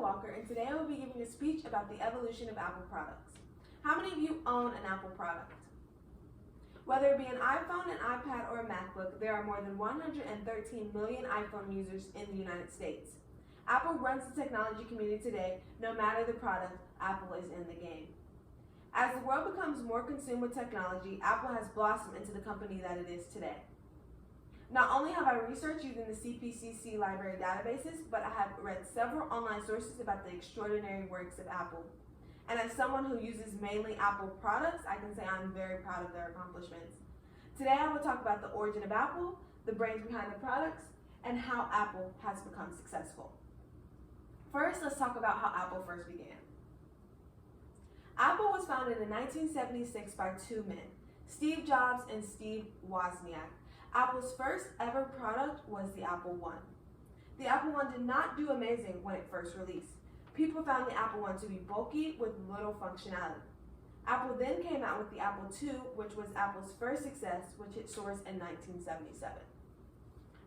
Walker, and today I will be giving a speech about the evolution of Apple products. How many of you own an Apple product? Whether it be an iPhone, an iPad, or a MacBook, there are more than 113 million iPhone users in the United States. Apple runs the technology community today. No matter the product, Apple is in the game. As the world becomes more consumed with technology, Apple has blossomed into the company that it is today. Not only have I researched using the CPCC library databases, but I have read several online sources about the extraordinary works of Apple. And as someone who uses mainly Apple products, I can say I'm very proud of their accomplishments. Today I will talk about the origin of Apple, the brains behind the products, and how Apple has become successful. First, let's talk about how Apple first began. Apple was founded in 1976 by two men, Steve Jobs and Steve Wozniak. Apple's first ever product was the Apple I. The Apple I did not do amazing when it first released. People found the Apple I to be bulky with little functionality. Apple then came out with the Apple II, which was Apple's first success, which hit stores in 1977.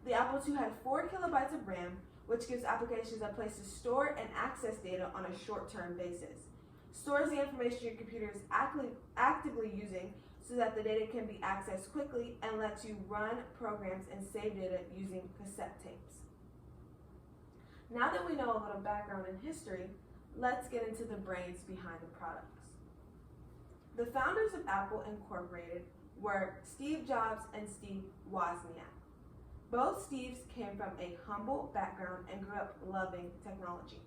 The Apple II had 4 kilobytes of RAM, which gives applications a place to store and access data on a short-term basis. Stores the information your computer is actively using so that the data can be accessed quickly, and lets you run programs and save data using cassette tapes. Now that we know a little background and history, let's get into the brains behind the products. The founders of Apple Incorporated were Steve Jobs and Steve Wozniak. Both Steves came from a humble background and grew up loving technology.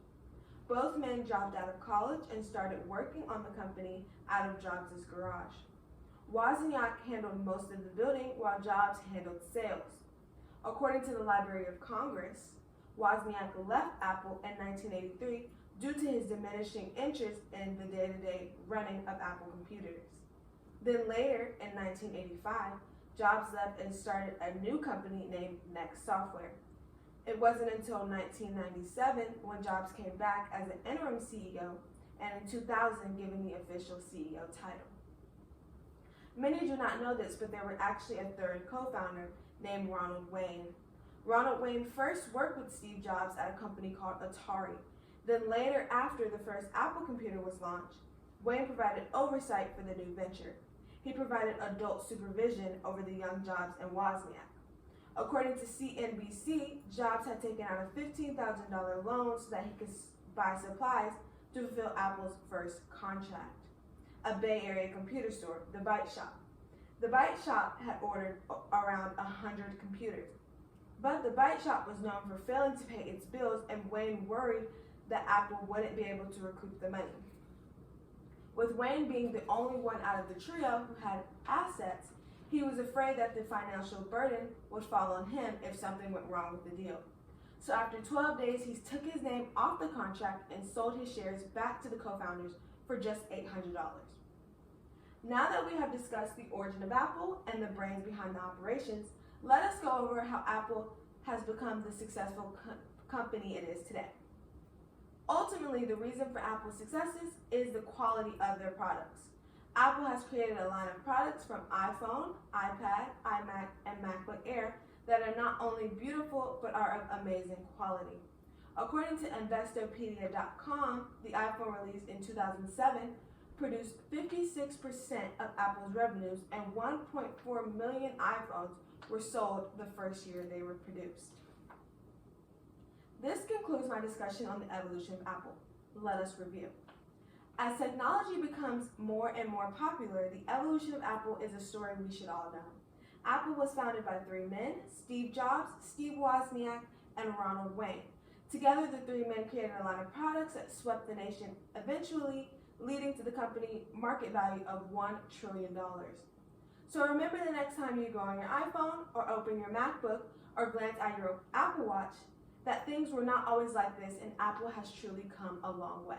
Both men dropped out of college and started working on the company out of Jobs' garage. Wozniak handled most of the building while Jobs handled sales. According to the Library of Congress, Wozniak left Apple in 1983 due to his diminishing interest in the day-to-day running of Apple computers. Then later, in 1985, Jobs left and started a new company named Next Software. It wasn't until 1997 when Jobs came back as an interim CEO, and in 2000 given the official CEO title. Many do not know this, but there were actually a third co-founder named Ronald Wayne. Ronald Wayne first worked with Steve Jobs at a company called Atari. Then later, after the first Apple computer was launched, Wayne provided oversight for the new venture. He provided adult supervision over the young Jobs and Wozniak. According to CNBC, Jobs had taken out a $15,000 loan so that he could buy supplies to fulfill Apple's first contract, a Bay Area computer store, the Byte Shop. The Byte Shop had ordered around 100 computers, but the Byte Shop was known for failing to pay its bills, and Wayne worried that Apple wouldn't be able to recoup the money. With Wayne being the only one out of the trio who had assets, he was afraid that the financial burden would fall on him if something went wrong with the deal. So after 12 days, he took his name off the contract and sold his shares back to the co-founders for just $800. Now that we have discussed the origin of Apple and the brains behind the operations, let us go over how Apple has become the successful company it is today. Ultimately, the reason for Apple's successes is the quality of their products. Apple has created a line of products from iPhone, iPad, iMac, and MacBook Air that are not only beautiful, but are of amazing quality. According to Investopedia.com, the iPhone released in 2007 produced 56% of Apple's revenues, and 1.4 million iPhones were sold the first year they were produced. This concludes my discussion on the evolution of Apple. Let us review. As technology becomes more and more popular, the evolution of Apple is a story we should all know. Apple was founded by three men, Steve Jobs, Steve Wozniak, and Ronald Wayne. Together, the three men created a line of products that swept the nation, eventually leading to the company market value of $1 trillion. So remember, the next time you go on your iPhone or open your MacBook or glance at your Apple Watch, that things were not always like this, and Apple has truly come a long way.